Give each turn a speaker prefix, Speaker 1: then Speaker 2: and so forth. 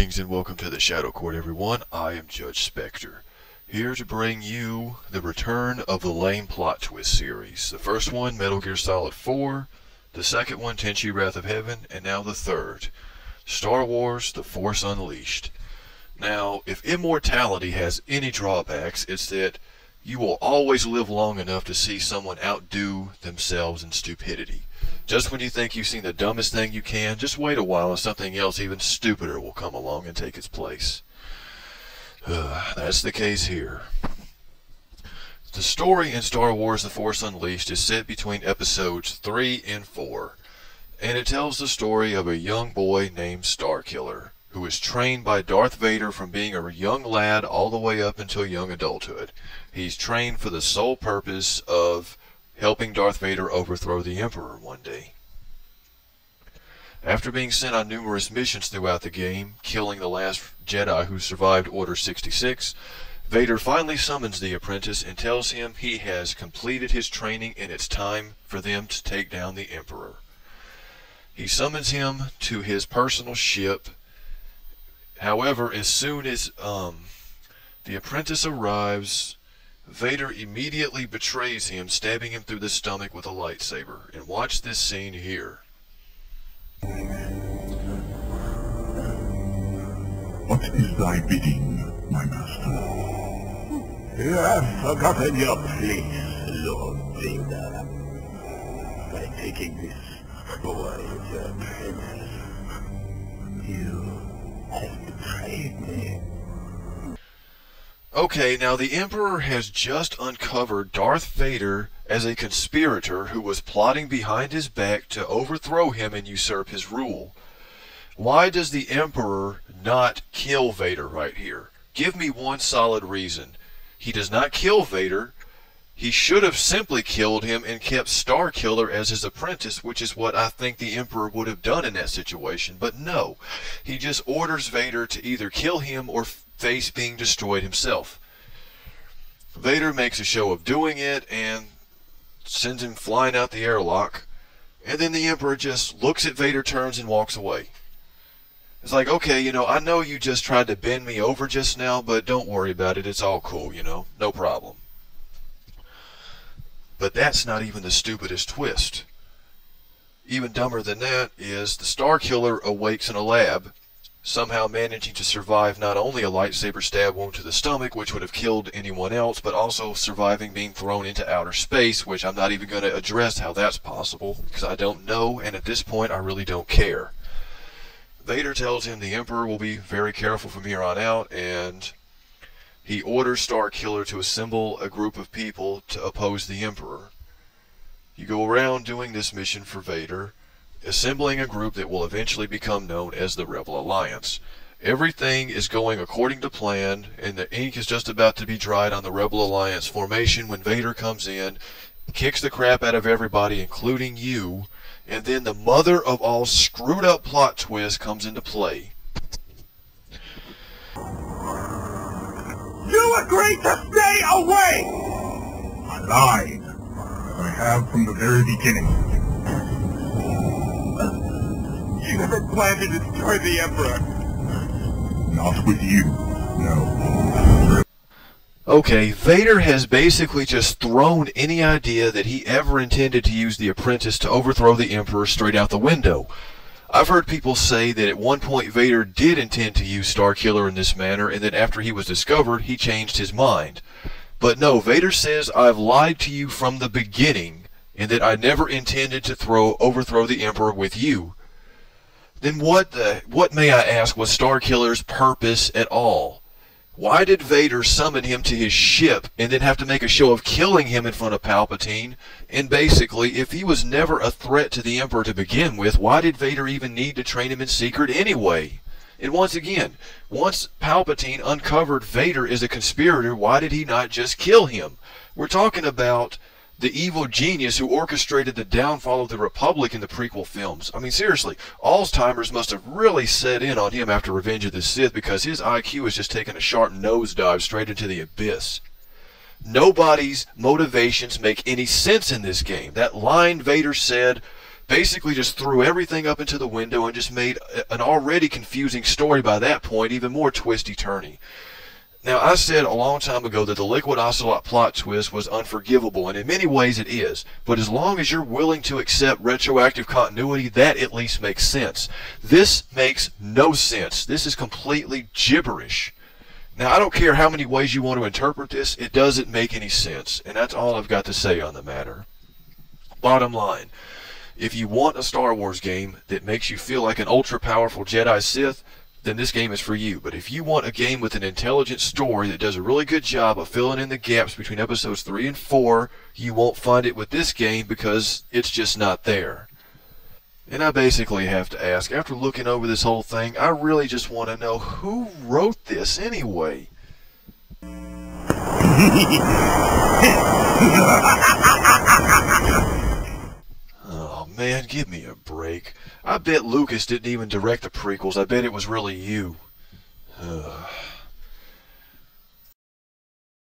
Speaker 1: Greetings and welcome to the Shadow Court, everyone. I am JudgeSpektre, here to bring you the return of the Lame Plot Twist series. The first one, Metal Gear Solid 4, the second one, Tenchi Wrath of Heaven, and now the third, Star Wars: The Force Unleashed. Now, if immortality has any drawbacks, it's that you will always live long enough to see someone outdo themselves in stupidity. Just when you think you've seen the dumbest thing you can, just wait a while and something else even stupider will come along and take its place. That's the case here. The story in Star Wars: The Force Unleashed is set between episodes 3 and 4, and it tells the story of a young boy named Starkiller, who is trained by Darth Vader from being a young lad all the way up until young adulthood. He's trained for the sole purpose of helping Darth Vader overthrow the Emperor one day. After being sent on numerous missions throughout the game, killing the last Jedi who survived Order 66, Vader finally summons the apprentice and tells him he has completed his training and it's time for them to take down the Emperor. He summons him to his personal ship. However, as soon as the apprentice arrives, Vader immediately betrays him, stabbing him through the stomach with a lightsaber. And watch this scene here.
Speaker 2: What is thy bidding, my master?
Speaker 3: You have forgotten your place, Lord Vader. By taking this boy as your apprentice, you have betrayed me.
Speaker 1: Okay, now the Emperor has just uncovered Darth Vader as a conspirator who was plotting behind his back to overthrow him and usurp his rule. Why does the Emperor not kill Vader right here? Give me one solid reason. He does not kill Vader. He should have simply killed him and kept Starkiller as his apprentice, which is what I think the Emperor would have done in that situation. But no, he just orders Vader to either kill him or face being destroyed himself. Vader makes a show of doing it and sends him flying out the airlock, and then the Emperor just looks at Vader, turns, and walks away. It's like, okay, I know you just tried to bend me over just now, but don't worry about it, it's all cool, no problem. But that's not even the stupidest twist. Even dumber than that is the Starkiller awakes in a lab, somehow managing to survive not only a lightsaber stab wound to the stomach, which would have killed anyone else, but also surviving being thrown into outer space, which I'm not even going to address how that's possible, because I don't know, and at this point I really don't care. Vader tells him the Emperor will be very careful from here on out, and he orders Starkiller to assemble a group of people to oppose the Emperor. You go around doing this mission for Vader, assembling a group that will eventually become known as the Rebel Alliance. Everything is going according to plan, and the ink is just about to be dried on the Rebel Alliance formation when Vader comes in, kicks the crap out of everybody, including you, and then the mother of all screwed up plot twist comes into play.
Speaker 3: You agreed to stay away!
Speaker 2: I lied, as I have from the very beginning.
Speaker 3: You never planned to destroy the Emperor.
Speaker 2: Not with you, no.
Speaker 1: Okay, Vader has basically just thrown any idea that he ever intended to use the apprentice to overthrow the Emperor straight out the window. I've heard people say that at one point Vader did intend to use Starkiller in this manner, and that after he was discovered, he changed his mind. But no, Vader says, I've lied to you from the beginning, and that I never intended to overthrow the Emperor with you. Then what may I ask was Starkiller's purpose at all? Why did Vader summon him to his ship and then have to make a show of killing him in front of Palpatine? And basically, if he was never a threat to the Emperor to begin with, why did Vader even need to train him in secret anyway? And once again, once Palpatine uncovered Vader as a conspirator, why did he not just kill him? We're talking about the evil genius who orchestrated the downfall of the Republic in the prequel films. I mean, seriously, Alzheimer's must have really set in on him after Revenge of the Sith, because his IQ has just taken a sharp nosedive straight into the abyss. Nobody's motivations make any sense in this game. That line Vader said Basically just threw everything up into the window and just made an already confusing story by that point even more twisty-turny. Now, I said a long time ago that the Liquid Ocelot plot twist was unforgivable, and in many ways it is. But as long as you're willing to accept retroactive continuity, that at least makes sense. This makes no sense. This is completely gibberish. Now, I don't care how many ways you want to interpret this, it doesn't make any sense. And that's all I've got to say on the matter. Bottom line, if you want a Star Wars game that makes you feel like an ultra-powerful Jedi Sith, then this game is for you. But if you want a game with an intelligent story that does a really good job of filling in the gaps between episodes 3 and 4, you won't find it with this game because it's just not there. And I basically have to ask, after looking over this whole thing, I really just want to know who wrote this anyway? Oh man, give me a break. I bet Lucas didn't even direct the prequels. I bet it was really you. Ugh.